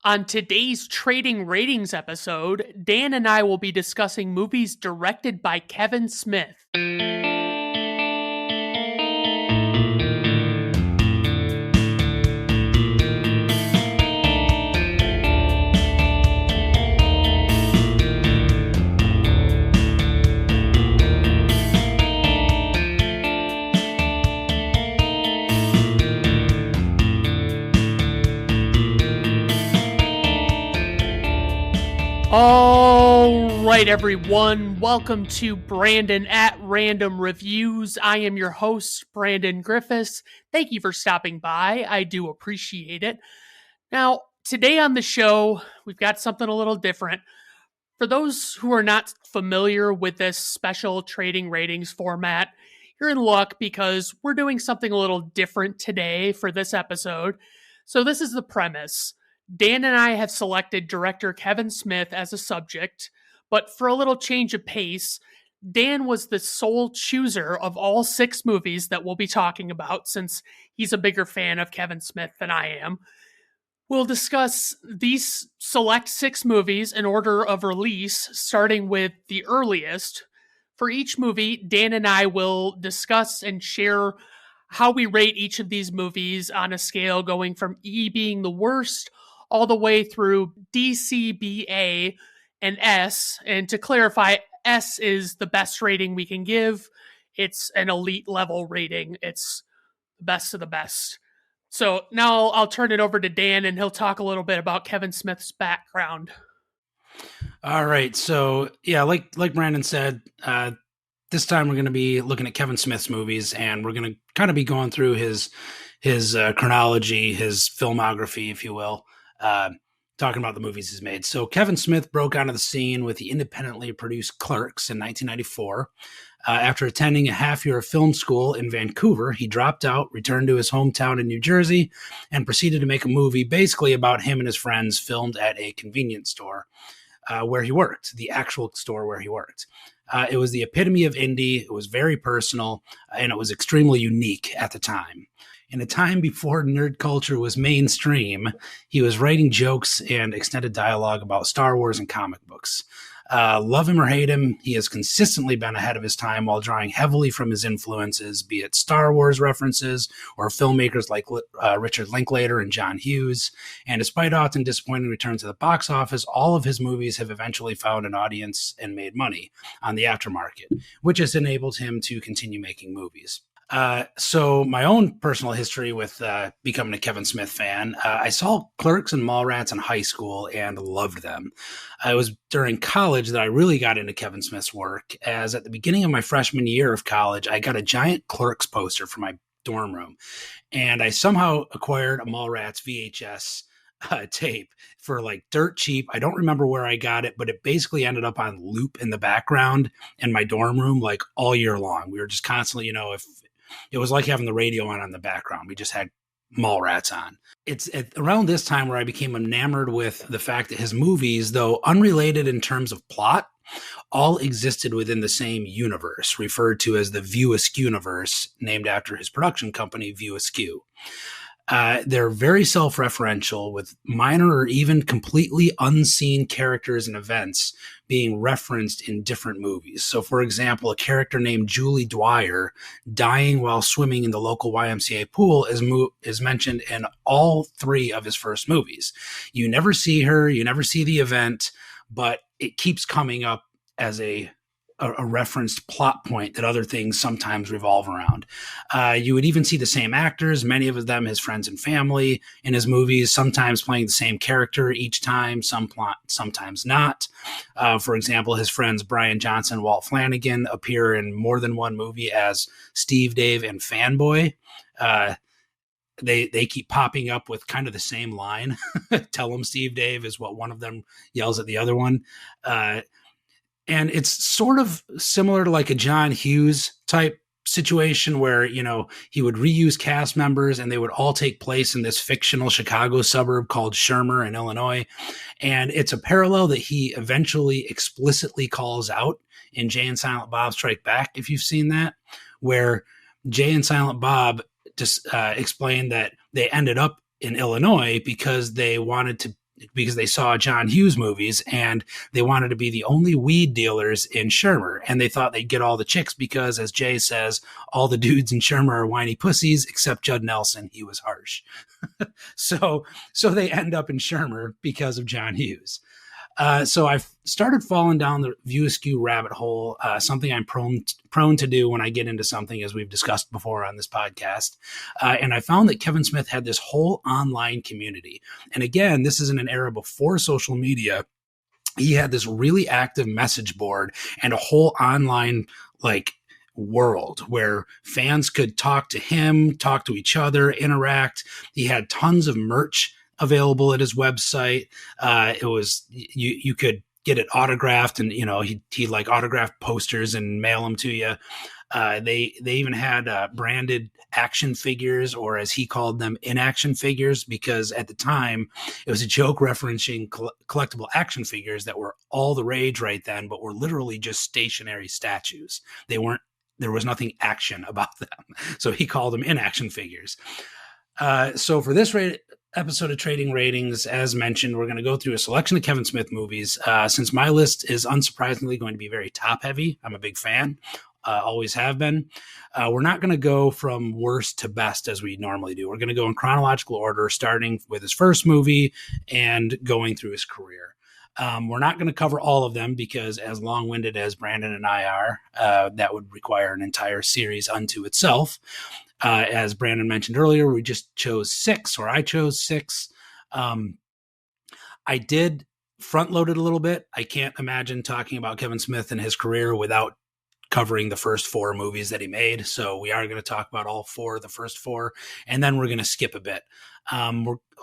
On today's Trading Ratings episode, Dan and I will be discussing movies directed by Kevin Smith. All right, everyone. Welcome to Brandon at Random Reviews. I am your host, Brandon Griffes. Thank you for stopping by. I do appreciate it. Now, today on the show, we've got something a little different. For those who are not familiar with this special Trading Ratings format, you're in luck because we're doing something a little different today for this episode. So this is the premise. Dan and I have selected director Kevin Smith as a subject, but for a little change of pace, Dan was the sole chooser of all 6 movies that we'll be talking about since he's a bigger fan of Kevin Smith than I am. We'll discuss these select 6 movies in order of release, starting with the earliest. For each movie, Dan and I will discuss and share how we rate each of these movies on a scale going from E being the worst all the way through DCBA and S. And to clarify, S is the best rating we can give. It's an elite level rating. It's the best of the best. So now I'll turn it over to Dan and he'll talk a little bit about Kevin Smith's background. All right. So yeah, like Brandon said, this time we're going to be looking at Kevin Smith's movies, and we're going to kind of be going through his chronology, his filmography, if you will. Talking about the movies he's made. So Kevin Smith broke onto the scene with the independently produced Clerks in 1994. After attending a half year of film school in Vancouver, he dropped out, returned to his hometown in New Jersey, and proceeded to make a movie basically about him and his friends filmed at a convenience store where he worked, the actual store where he worked. It was the epitome of indie. It was very personal, and it was extremely unique at the time. In a time before nerd culture was mainstream, he was writing jokes and extended dialogue about Star Wars and comic books. Love him or hate him, he has consistently been ahead of his time while drawing heavily from his influences, be it Star Wars references or filmmakers like Richard Linklater and John Hughes. And despite often disappointing returns to the box office, all of his movies have eventually found an audience and made money on the aftermarket, which has enabled him to continue making movies. So my own personal history with becoming a Kevin Smith fan, I saw Clerks and Mallrats in high school and loved them. It was during college that I really got into Kevin Smith's work, as at the beginning of my freshman year of college, I got a giant Clerks poster for my dorm room, and I somehow acquired a Mallrats VHS tape for like dirt cheap. I don't remember where I got it, but it basically ended up on loop in the background in my dorm room like all year long. We were just constantly, if it was like having the radio on in the background. We just had Mallrats on. It's around this time where I became enamored with the fact that his movies, though unrelated in terms of plot, all existed within the same universe, referred to as the View Askew universe, named after his production company, View Askew. They're very self-referential, with minor or even completely unseen characters and events being referenced in different movies. So, for example, a character named Julie Dwyer dying while swimming in the local YMCA pool is mentioned in all 3 of his first movies. You never see her, you never see the event, but it keeps coming up as a referenced plot point that other things sometimes revolve around. You would even see the same actors, many of them his friends and family, in his movies, sometimes playing the same character each time, sometimes not. For example, his friends Brian Johnson and Walt Flanagan appear in more than one movie as Steve, Dave, and Fanboy. They keep popping up with kind of the same line. Tell them Steve, Dave is what one of them yells at the other one. And it's sort of similar to like a John Hughes type situation where, he would reuse cast members and they would all take place in this fictional Chicago suburb called Shermer in Illinois. And it's a parallel that he eventually explicitly calls out in Jay and Silent Bob Strike Back, if you've seen that, where Jay and Silent Bob just explained that they ended up in Illinois because they wanted to because they saw John Hughes movies and they wanted to be the only weed dealers in Shermer. And they thought they'd get all the chicks because, as Jay says, all the dudes in Shermer are whiny pussies except Judd Nelson. He was harsh. So they end up in Shermer because of John Hughes. So I've started falling down the View Askew rabbit hole, something I'm prone to do when I get into something, as we've discussed before on this podcast. And I found that Kevin Smith had this whole online community. And again, this is in an era before social media. He had this really active message board and a whole online world where fans could talk to him, talk to each other, interact. He had tons of merch available at his website. It was you could get it autographed, and he like autographed posters and mail them to you. They even had branded action figures, or as he called them, inaction figures, because at the time it was a joke referencing collectible action figures that were all the rage right then, but were literally just stationary statues. There was nothing action about them, so he called them inaction figures. So for this episode of Trading Ratings, as mentioned, we're going to go through a selection of Kevin Smith movies. Since my list is unsurprisingly going to be very top heavy, I'm a big fan, always have been. We're not going to go from worst to best as we normally do. We're going to go in chronological order, starting with his first movie and going through his career. We're not going to cover all of them because, as long-winded as Brandon and I are, that would require an entire series unto itself. As Brandon mentioned earlier, we just chose 6, or I chose 6. I did front load it a little bit. I can't imagine talking about Kevin Smith and his career without covering the first 4 movies that he made. So we are going to talk about all 4 of the first 4, and then we're going to skip a bit.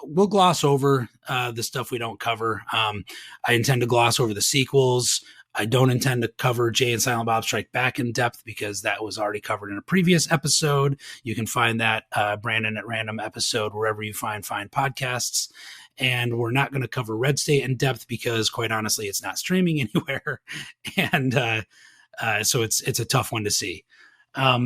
We'll gloss over the stuff we don't cover. I intend to gloss over the sequels. I don't intend to cover Jay and Silent Bob Strike Back in depth because that was already covered in a previous episode. You can find that Brandon at Random episode wherever you find podcasts. And we're not going to cover Red State in depth because, quite honestly, it's not streaming anywhere. And so it's a tough one to see.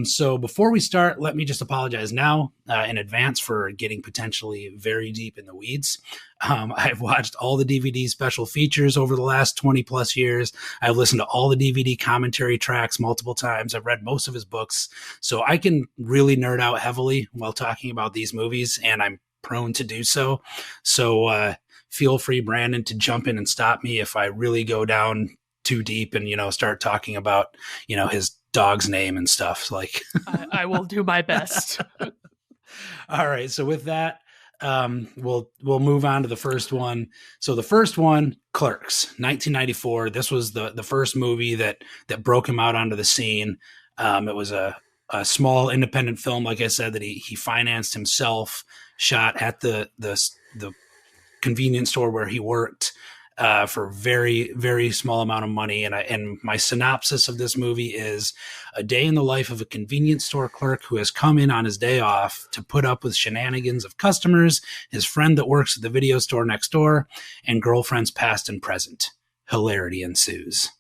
So before we start, let me just apologize now in advance for getting potentially very deep in the weeds. I've watched all the DVD special features over the last 20 plus years. I've listened to all the DVD commentary tracks multiple times. I've read most of his books, so I can really nerd out heavily while talking about these movies, and I'm prone to do so. So feel free, Brandon, to jump in and stop me if I really go down too deep and, start talking about, his dog's name and stuff. I will do my best. All right. So with that, we'll move on to the first one. So the first one, Clerks, 1994. This was the first movie that broke him out onto the scene. It was a small independent film, like I said, that he financed himself, shot at the convenience store where he worked. For very, very small amount of money. And my synopsis of this movie is a day in the life of a convenience store clerk who has come in on his day off to put up with shenanigans of customers, his friend that works at the video store next door, and girlfriends past and present. Hilarity ensues.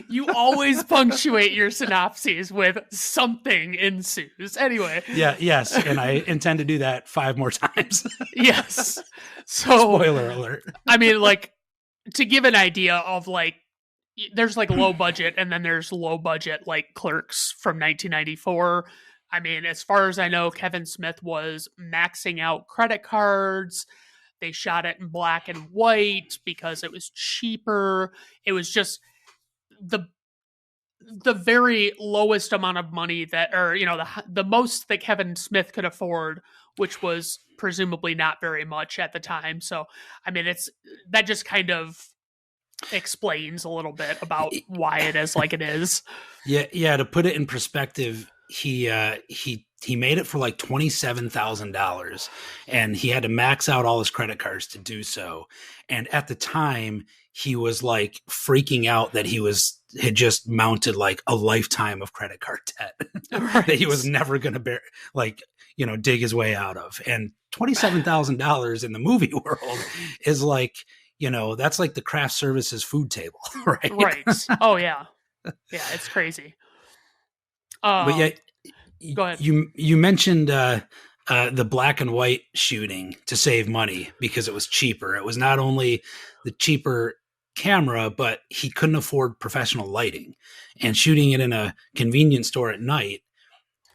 You always punctuate your synopses with something ensues. Anyway. Yeah, yes. And I intend to do that 5 more times. Yes. So spoiler alert. I mean, to give an idea of there's low budget and then there's low budget Clerks from 1994. I mean, as far as I know, Kevin Smith was maxing out credit cards. They shot it in black and white because it was cheaper. It was just the very lowest amount of money that, or the most that Kevin Smith could afford, which was presumably not very much at the time. So I mean, that just kind of explains a little bit about why it is like it is. Yeah. To put it in perspective, he made it for $27,000, and he had to max out all his credit cards to do so. And at the time, he was freaking out that he had just mounted a lifetime of credit card debt right. that he was never going to bear, dig his way out of. And $27,000 in the movie world is that's the craft services food table, right? Right. Oh yeah. Yeah. It's crazy. But yeah, go ahead. You mentioned the black and white shooting to save money because it was cheaper. It was not only the cheaper camera, but he couldn't afford professional lighting, and shooting it in a convenience store at night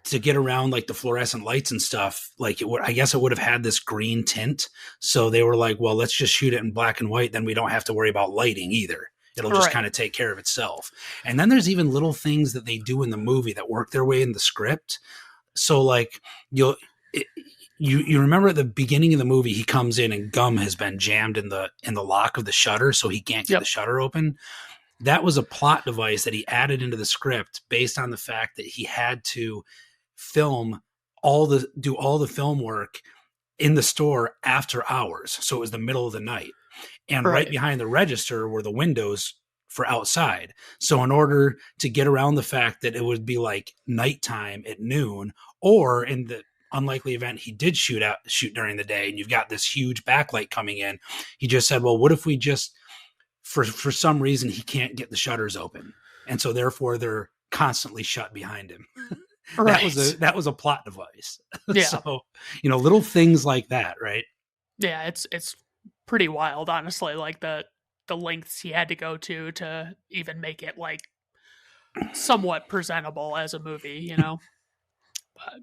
to get around like the fluorescent lights and stuff, like it would, I guess it would have had this green tint. So they were like, well, let's just shoot it in black and white. Then we don't have to worry about lighting either. It'll just kind of take care of itself. And then there's even little things that they do in the movie that work their way in the script. So like you remember at the beginning of the movie, he comes in and gum has been jammed in the lock of the shutter, so he can't get the shutter open. That was a plot device that he added into the script based on the fact that he had to do all the film work in the store after hours. So it was the middle of the night. And right behind the register were the windows for outside. So in order to get around the fact that it would be like nighttime at noon, or in the unlikely event he did shoot during the day and you've got this huge backlight coming in, he just said, well, what if we just, for some reason, he can't get the shutters open. And so therefore they're constantly shut behind him. That was a plot device. Yeah. So, little things like that, right? Yeah, it's pretty wild, honestly, like the lengths he had to go to even make it like somewhat presentable as a movie, But,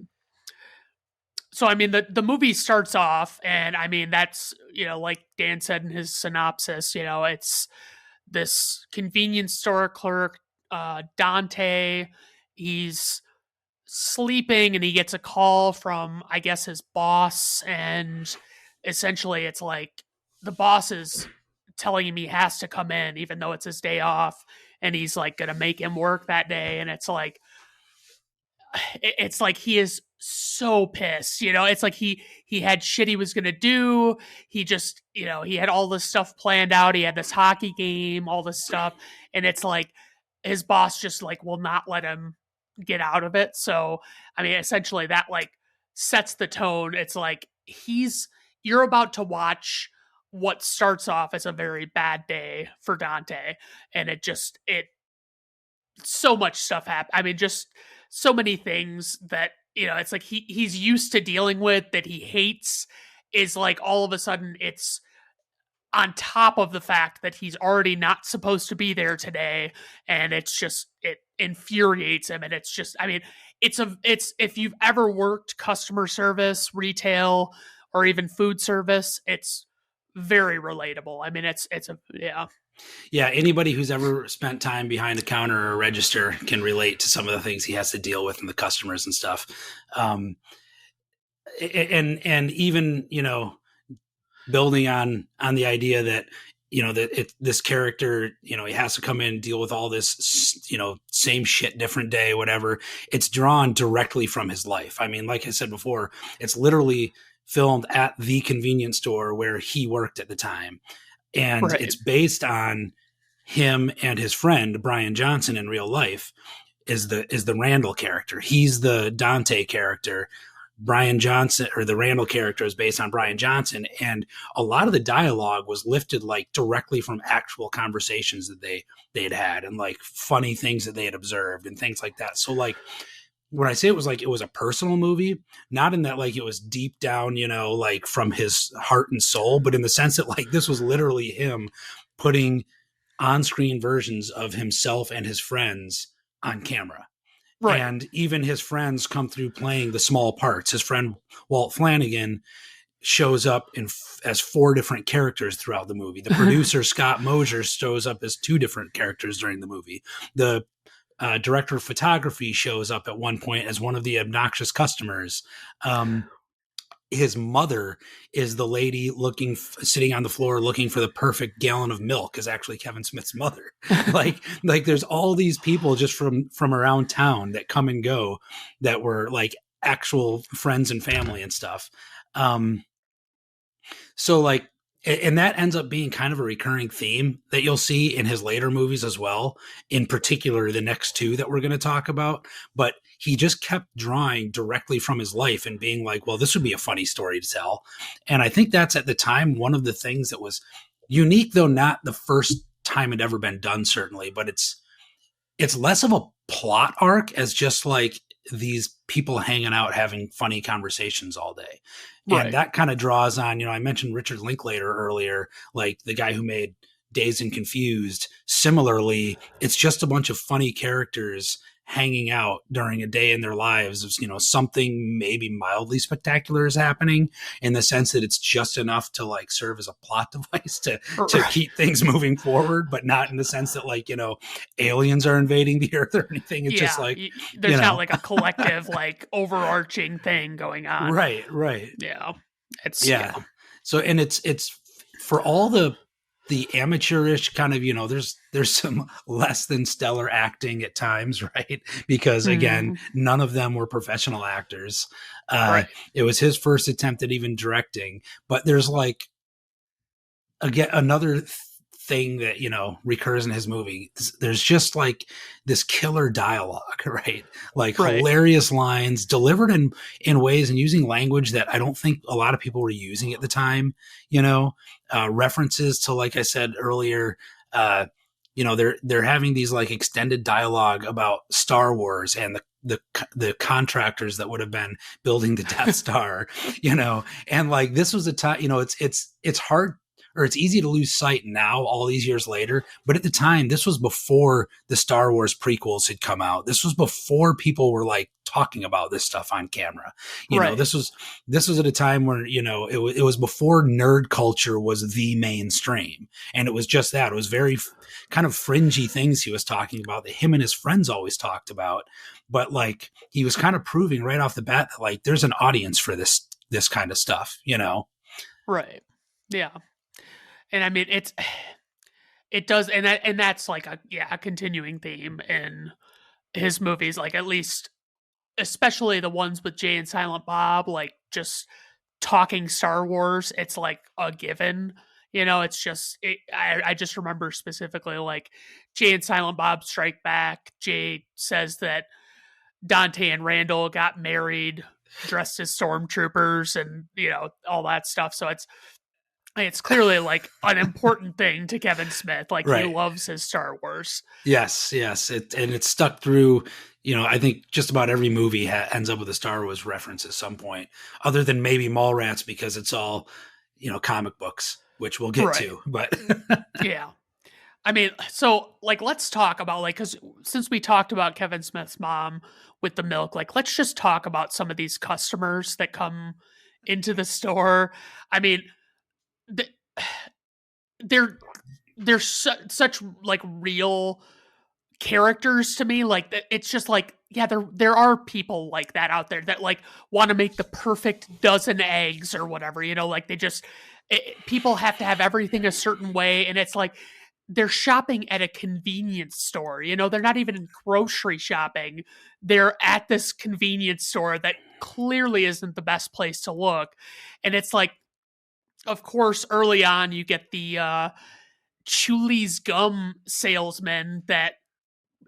so I mean the movie starts off, and I mean that's, like Dan said in his synopsis, it's this convenience store clerk, Dante. He's sleeping and he gets a call from, I guess, his boss, and essentially it's like the boss is telling him he has to come in even though it's his day off, and he's like gonna make him work that day. And it's like he is so pissed, it's like he had shit he was gonna do. He just, he had all this stuff planned out. He had this hockey game, all this stuff, and it's like his boss just like will not let him get out of it. So I mean, essentially that like sets the tone. It's like you're about to watch what starts off as a very bad day for Dante, and it so much stuff happened. I mean, just so many things that, it's like he's used to dealing with that he hates, is like all of a sudden it's on top of the fact that he's already not supposed to be there today. And it infuriates him. And it's just, I mean, it's if you've ever worked customer service, retail, or even food service, it's very relatable. I mean, yeah, anybody who's ever spent time behind a counter or a register can relate to some of the things he has to deal with and the customers and stuff. And even, building on the idea that, this character, he has to come in and deal with all this, same shit, different day, whatever. It's drawn directly from his life. I mean, like I said before, it's literally filmed at the convenience store where he worked at the time. And it's based on him and his friend, Brian Johnson, in real life is the Randall character. He's the Dante character. Brian Johnson, or the Randall character, is based on Brian Johnson. And a lot of the dialogue was lifted like directly from actual conversations that they had and like funny things that they had observed and things like that. So like when I say it was a personal movie, not in that like it was deep down, like from his heart and soul, but in the sense that like this was literally him putting on-screen versions of himself and his friends on camera. Right. And even his friends come through playing the small parts. His friend Walt Flanagan shows up as 4 different characters throughout the movie. The producer Scott Mosier shows up as 2 different characters during the movie. The director of photography shows up at one point as one of the obnoxious customers. His mother is the lady sitting on the floor looking for the perfect gallon of milk, is actually Kevin Smith's mother. like there's all these people just from around town that come and go that were like actual friends and family and stuff. So like, and that ends up being kind of a recurring theme that you'll see in his later movies as well, in particular the next 2 that we're going to talk about. But he just kept drawing directly from his life and being like, well, this would be a funny story to tell. And I think that's at the time one of the things that was unique, though not the first time it ever been done, certainly. But it's less of a plot arc as just like these people hanging out having funny conversations all day. Right. And that kind of draws on, I mentioned Richard Linklater earlier, like the guy who made Dazed and Confused. Similarly, it's just a bunch of funny characters hanging out during a day in their lives of, something maybe mildly spectacular is happening, in the sense that it's just enough to like serve as a plot device to keep things moving forward, but not in the sense that like, aliens are invading the earth or anything. It's just like, there's not like a collective, like overarching thing going on. Right. Yeah. So, and it's for all the amateurish kind of, there's some less than stellar acting at times, right? Because again, none of them were professional actors. Right. It was his first attempt at even directing, but there's like, again, another thing that, recurs in his movie. There's just like this killer dialogue, right? Like hilarious lines delivered in ways and using language that I don't think a lot of people were using at the time, references to, like I said earlier, they're having these like extended dialogue about Star Wars and the contractors that would have been building the Death Star, and like, this was a time, it's hard, or it's easy to lose sight now, all these years later. But at the time, this was before the Star Wars prequels had come out. This was before people were like talking about this stuff on camera. This was at a time where, it was before nerd culture was the mainstream. And it was just that. It was very kind of fringy things he was talking about that him and his friends always talked about. But like, he was kind of proving right off the bat that like, there's an audience for this kind of stuff, Right. Yeah. And I mean, it does. And that's like a continuing theme in his movies, like, at least, especially the ones with Jay and Silent Bob, like just talking Star Wars. It's like a given, it's just, I just remember specifically like Jay and Silent Bob Strike Back. Jay says that Dante and Randall got married dressed as stormtroopers and, all that stuff. So it's clearly like an important thing to Kevin Smith. Like, he loves his Star Wars. Yes. And it's stuck through, I think just about every movie ends up with a Star Wars reference at some point, other than maybe Mallrats, because it's all, comic books, which we'll get to, but yeah. I mean, so like, let's talk about like, cause since we talked about Kevin Smith's mom with the milk, like, let's just talk about some of these customers that come into the store. I mean, they're such like real characters to me. Like, it's just like, yeah, there are people like that out there that like want to make the perfect dozen eggs or whatever, like they just, people have to have everything a certain way. And it's like, they're shopping at a convenience store, they're not even grocery shopping. They're at this convenience store that clearly isn't the best place to look. And it's like, of course, early on, you get the Chuli's gum salesman that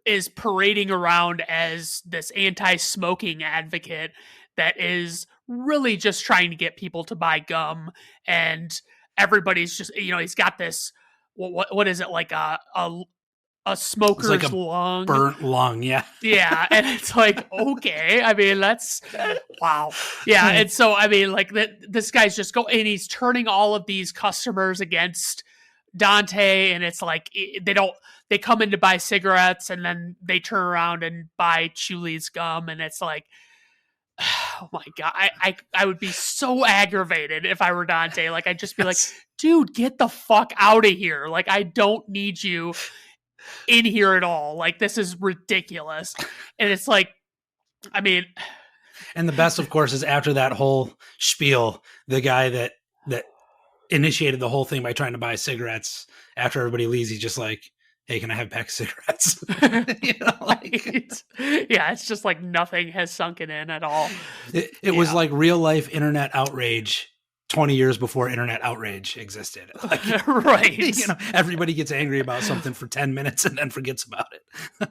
is parading around as this anti-smoking advocate that is really just trying to get people to buy gum. And everybody's just, he's got this, what is it, like a smoker's like a lung, burnt lung. Yeah. Yeah. And it's like, okay, I mean, that's wow. Yeah. And so, I mean, like this guy's just and he's turning all of these customers against Dante. And it's like, they come in to buy cigarettes and then they turn around and buy Chuli's gum. And it's like, oh my God, I would be so aggravated if I were Dante. Like, I'd just be like, dude, get the fuck out of here. Like, I don't need you in here at all. Like, this is ridiculous. And it's like, I mean, and the best, of course, is after that whole spiel, the guy that initiated the whole thing by trying to buy cigarettes, after everybody leaves, he's just like, hey, can I have a pack of cigarettes? Yeah, it's just like nothing has sunken in at all. It was like real life internet outrage 20 years before internet outrage existed. Like, right. Everybody gets angry about something for 10 minutes and then forgets about it.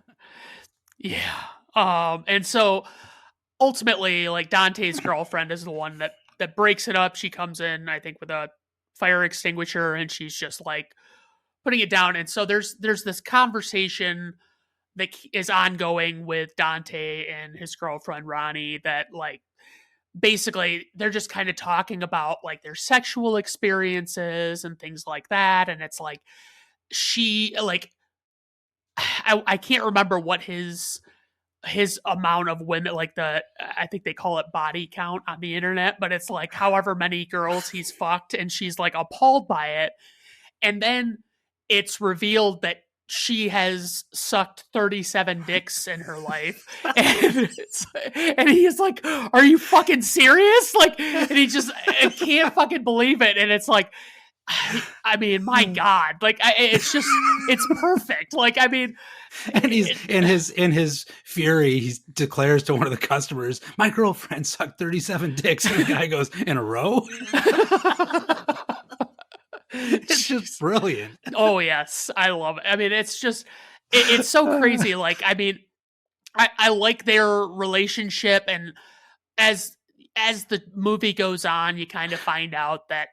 Yeah. And so ultimately, like, Dante's girlfriend is the one that breaks it up. She comes in, I think, with a fire extinguisher, and she's just like putting it down. And so there's this conversation that is ongoing with Dante and his girlfriend Ronnie, that like basically they're just kind of talking about like their sexual experiences and things like that. And it's like she like I can't remember what his amount of women, like the I think they call it body count on the internet, but it's like however many girls he's fucked, and she's like appalled by it. And then it's revealed that she has sucked 37 dicks in her life. And he's like, are you fucking serious? Like, and he just I can't fucking believe it. And it's like, I mean, my God, like it's just, it's perfect. Like, I mean, and he's in his fury, he declares to one of the customers, my girlfriend sucked 37 dicks. And the guy goes, in a row? It's just brilliant. Oh yes, I love it. I mean, it's just it's so crazy. Like, I mean, I like their relationship, and as the movie goes on, you kind of find out that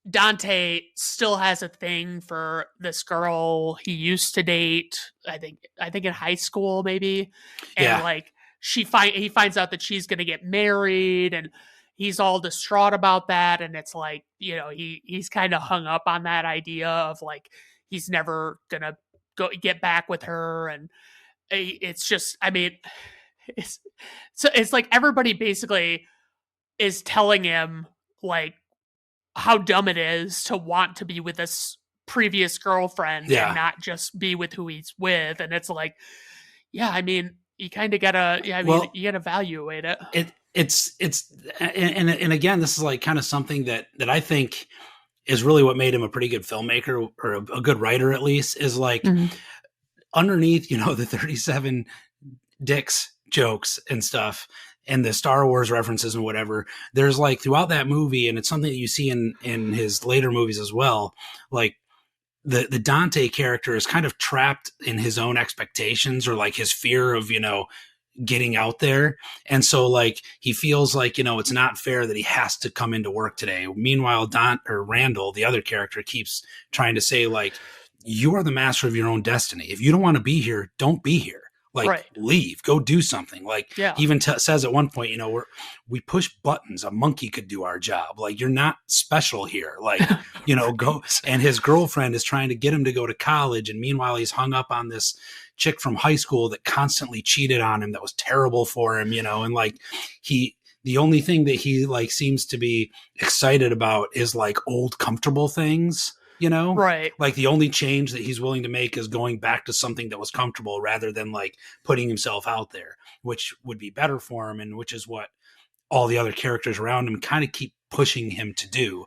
Dante still has a thing for this girl he used to date. I think in high school maybe, and like he finds out that she's going to get married, and he's all distraught about that. And it's like, you know, he's kind of hung up on that idea of like he's never gonna go get back with her. And it's just, I mean, it's like everybody basically is telling him like how dumb it is to want to be with this previous girlfriend and not just be with who he's with. And it's like, yeah, I mean, you kind of gotta, you gotta evaluate it. It's and again, this is like kind of something that I think is really what made him a pretty good filmmaker, or a good writer at least, is like underneath, you know, the 37 dicks jokes and stuff and the Star Wars references and whatever, there's like throughout that movie, and it's something that you see in his later movies as well, like the Dante character is kind of trapped in his own expectations, or like his fear of, you know, getting out there. And so like he feels like, you know, it's not fair that he has to come into work today. Meanwhile, Randall, the other character, keeps trying to say like, you are the master of your own destiny. If you don't want to be here, don't be here. Like, leave, go do something. Like, he even says at one point, you know, we push buttons. A monkey could do our job. Like, you're not special here. Like, you know, go. And his girlfriend is trying to get him to go to college. And meanwhile, he's hung up on this chick from high school that constantly cheated on him, that was terrible for him, you know, and like the only thing that he like seems to be excited about is like old comfortable things. You know, right? Like the only change that he's willing to make is going back to something that was comfortable rather than like putting himself out there, which would be better for him, and which is what all the other characters around him kind of keep pushing him to do.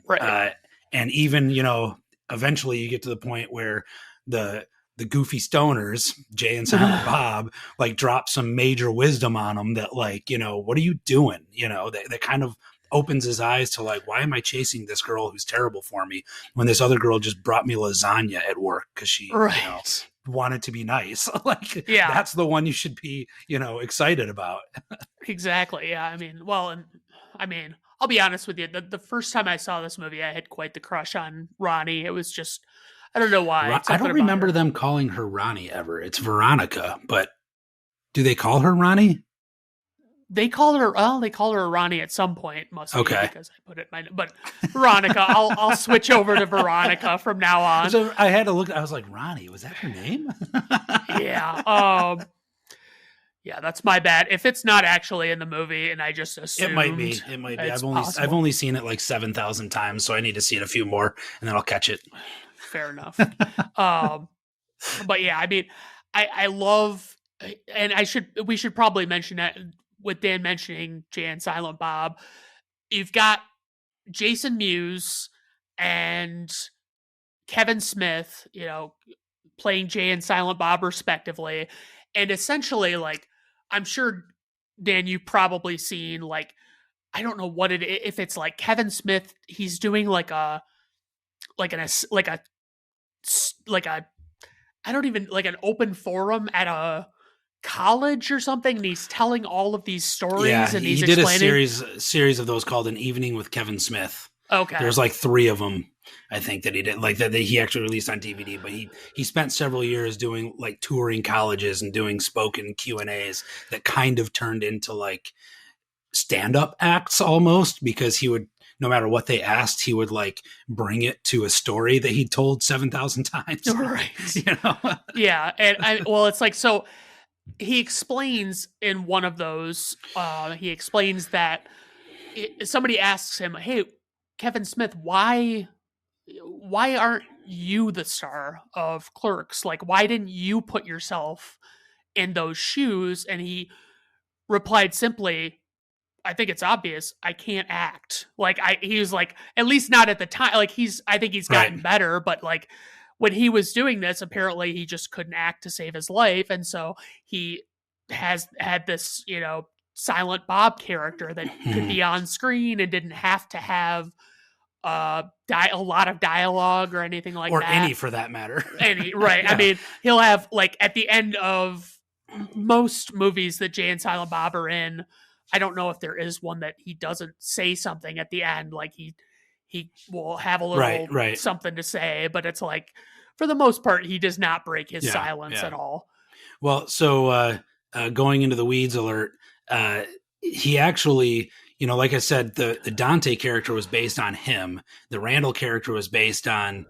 Right. And even, you know, eventually you get to the point where the goofy stoners, Jay and Silent Bob, like drop some major wisdom on him that like, you know, what are you doing? You know, that kind of opens his eyes to like, why am I chasing this girl who's terrible for me when this other girl just brought me lasagna at work because she you know, wanted to be nice? Like, that's the one you should be, you know, excited about. Exactly. Yeah. I mean, well, and I mean, I'll be honest with you. The first time I saw this movie, I had quite the crush on Ronnie. It was just, I don't know why. I don't remember them calling her Ronnie ever. It's Veronica, but do they call her Ronnie? They call her Ronnie at some point, must be, because I put it but Veronica, I'll switch over to Veronica from now on. So I had to look, I was like, Ronnie, was that her name? Yeah. Yeah, that's my bad. If it's not actually in the movie and I just assumed, it might be. I've only seen it like 7,000 times, so I need to see it a few more and then I'll catch it. Fair enough. But yeah, I mean, I love, and we should probably mention that with Dan mentioning Jay and Silent Bob, you've got Jason Mewes and Kevin Smith, you know, playing Jay and Silent Bob respectively. And essentially, like, I'm sure, Dan, you've probably seen, like, I don't know what it is, if it's like Kevin Smith, he's doing like an open forum at a college or something, and he's telling all of these stories, and he's he did explaining. a series of those called An Evening with Kevin Smith. Okay. There's like 3 of them, I think, that he did, like that he actually released on DVD. But he spent several years doing like touring colleges and doing spoken Q&As that kind of turned into like stand-up acts almost, because he would, no matter what they asked, he would like bring it to a story that he told 7,000 times. Right. You know? Yeah. And it's like, so he explains in one of those, he explains that somebody asks him, "Hey, Kevin Smith, why aren't you the star of Clerks? Like, why didn't you put yourself in those shoes?" And he replied simply, "I think it's obvious. I can't act." Like, he was like, at least not at the time. Like, I think he's gotten Right. better, but like when he was doing this, apparently he just couldn't act to save his life. And so he has had this, Silent Bob character that could Mhm. be on screen and didn't have to have a lot of dialogue or anything like Or that. any, for that matter. Right. Yeah. I mean, he'll have like at the end of most movies that Jay and Silent Bob are in, I don't know if there is one that he doesn't say something at the end. Like he will have a little Right. something to say, but it's like for the most part he does not break his Yeah. silence Yeah. at all. Well, so going into the weeds alert, he actually, like I said, the Dante character was based on him. The Randall character was based on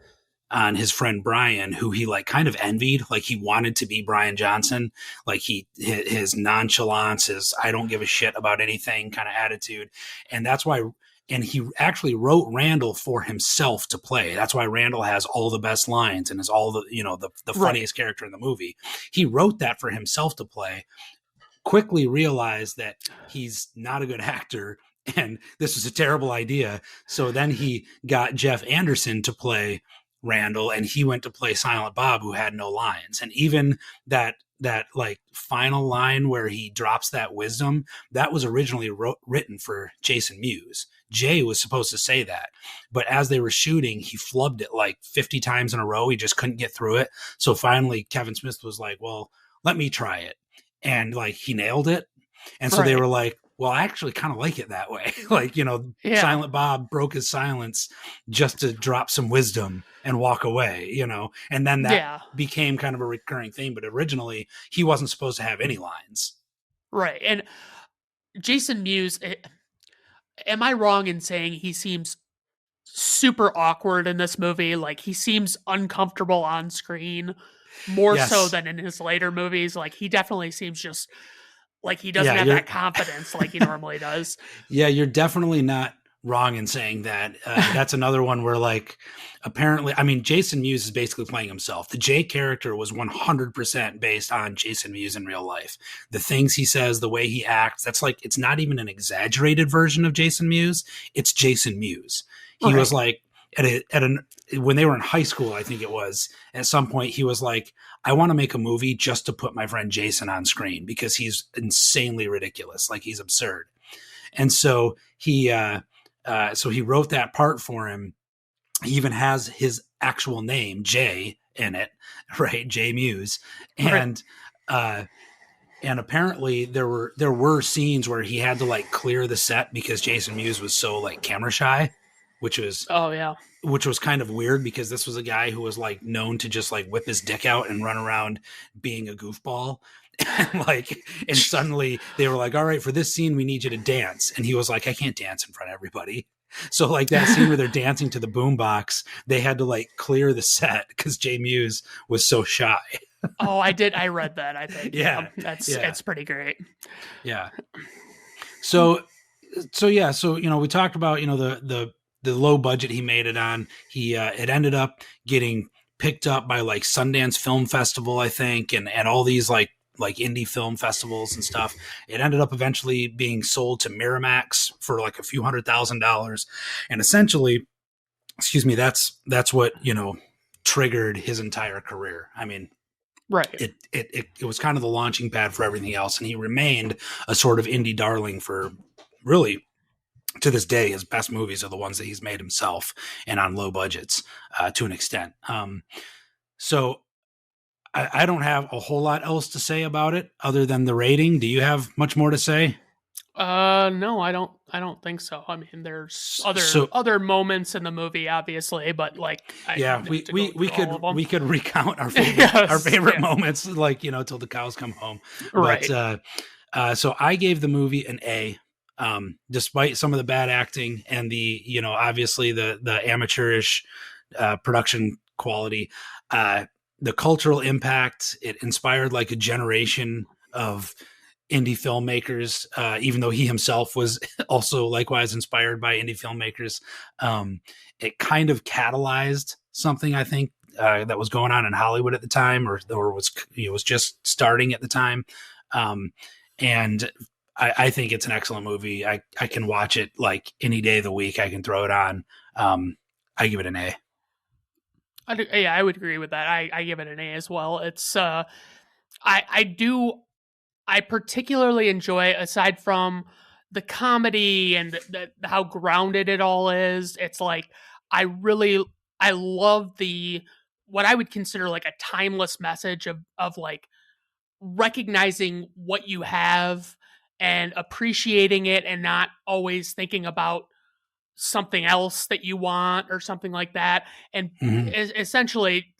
his friend Brian, who he like kind of envied. Like he wanted to be Brian Johnson. Like his nonchalance, his I don't give a shit about anything kind of attitude, and that's why. And he actually wrote Randall for himself to play. That's why Randall has all the best lines and is all the the funniest character in the movie. He wrote that for himself to play. Quickly realized that he's not a good actor and this was a terrible idea. So then he got Jeff Anderson to play Randall, and he went to play Silent Bob, who had no lines. And even that like final line where he drops that wisdom, that was originally written for Jason Mewes. Jay was supposed to say that, but as they were shooting, he flubbed it like 50 times in a row. He just couldn't get through it. So finally Kevin Smith was like, well, let me try it. And like he nailed it. And so they were like, well, I actually kind of like it that way. Like, Silent Bob broke his silence just to drop some wisdom and walk away, and then that became kind of a recurring theme. But originally he wasn't supposed to have any lines. Right. And Jason Mewes, am I wrong in saying he seems super awkward in this movie? Like he seems uncomfortable on screen more so than in his later movies. Like he definitely seems just like he doesn't have that confidence like he normally does. Yeah, you're definitely not wrong in saying that. That's another one where like apparently, I mean, Jason Mewes is basically playing himself. The Jay character was 100% based on Jason Mewes in real life. The things he says, the way he acts, that's like, it's not even an exaggerated version of Jason Mewes. It's Jason Mewes. He was like when they were in high school, I think it was, at some point he was like, I want to make a movie just to put my friend Jason on screen because he's insanely ridiculous. Like he's absurd. And so he wrote that part for him. He even has his actual name, Jay, in it, right? Jay Mewes. And, and apparently there were scenes where he had to like clear the set because Jason Mewes was so like camera shy, which was kind of weird because this was a guy who was like known to just like whip his dick out and run around being a goofball. And suddenly they were like, all right, for this scene, we need you to dance. And he was like, I can't dance in front of everybody. So like that scene where they're dancing to the boombox, they had to like clear the set because Jay Mewes was so shy. I read that, I think. That's pretty great. Yeah. So we talked about, the low budget he made it on. It ended up getting picked up by like Sundance Film Festival, I think, and all these like indie film festivals and stuff. It ended up eventually being sold to Miramax for like a few $100,000. And essentially, that's what, triggered his entire career. I mean, right. It was kind of the launching pad for everything else. And he remained a sort of indie darling for really, to this day. His best movies are the ones that he's made himself and on low budgets to an extent. So I don't have a whole lot else to say about it other than the rating. Do you have much more to say? No, I don't think so. I mean, there's other moments in the movie, obviously, but like, we could recount our favorite moments, like, till the cows come home. Right. But so I gave the movie an A, despite some of the bad acting and the obviously the amateurish production quality, the cultural impact. It inspired like a generation of indie filmmakers, even though he himself was also likewise inspired by indie filmmakers. It kind of catalyzed something, I think, that was going on in Hollywood at the time, or was just starting at the time. And I think it's an excellent movie. I can watch it like any day of the week. I can throw it on. I give it an A. I would agree with that. I give it an A as well. It's I particularly enjoy, aside from the comedy and how grounded it all is, it's like I love what I would consider like a timeless message of like recognizing what you have and appreciating it, and not always thinking about something else that you want or something like that. And essentially,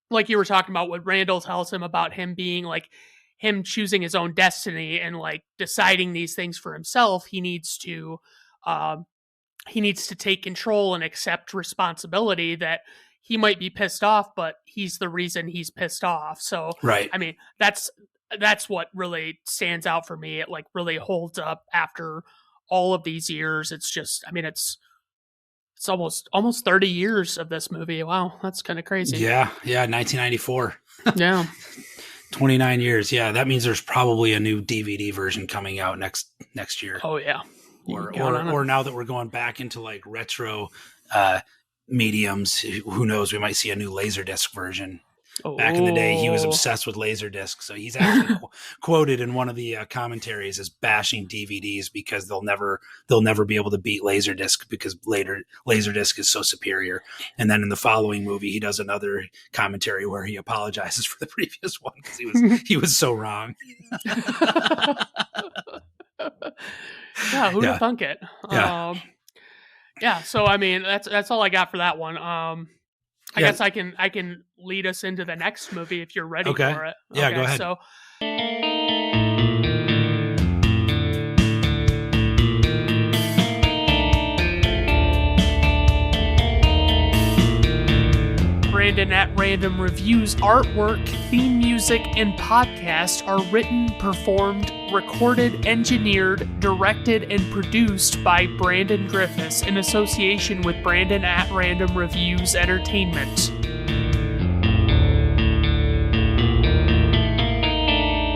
like you were talking about, what Randall tells him about him being like him choosing his own destiny and like deciding these things for himself, he needs to take control and accept responsibility that he might be pissed off, but he's the reason he's pissed off. So, right. I mean, that's what really stands out for me. It like really holds up after all of these years. It's just, I mean, it's almost 30 years of this movie. Wow, that's kind of crazy. Yeah, 1994. Yeah. 29 years. Yeah, that means there's probably a new DVD version coming out next year. Oh yeah. Or now that we're going back into like retro mediums, who knows, we might see a new Laserdisc version. Back in the day, he was obsessed with Laserdisc, so he's actually quoted in one of the commentaries as bashing DVDs because they'll never be able to beat Laserdisc because Laserdisc is so superior. And then in the following movie, he does another commentary where he apologizes for the previous one because he was so wrong. Yeah, who'd have thunk it? Yeah. So I mean, that's all I got for that one. I guess I can lead us into the next movie if you're ready for it. Yeah, go ahead. So, Brandon at Random Reviews artwork, theme music, and podcast are written, performed, recorded, engineered, directed, and produced by Brandon Griffes in association with Brandon at Random Reviews Entertainment.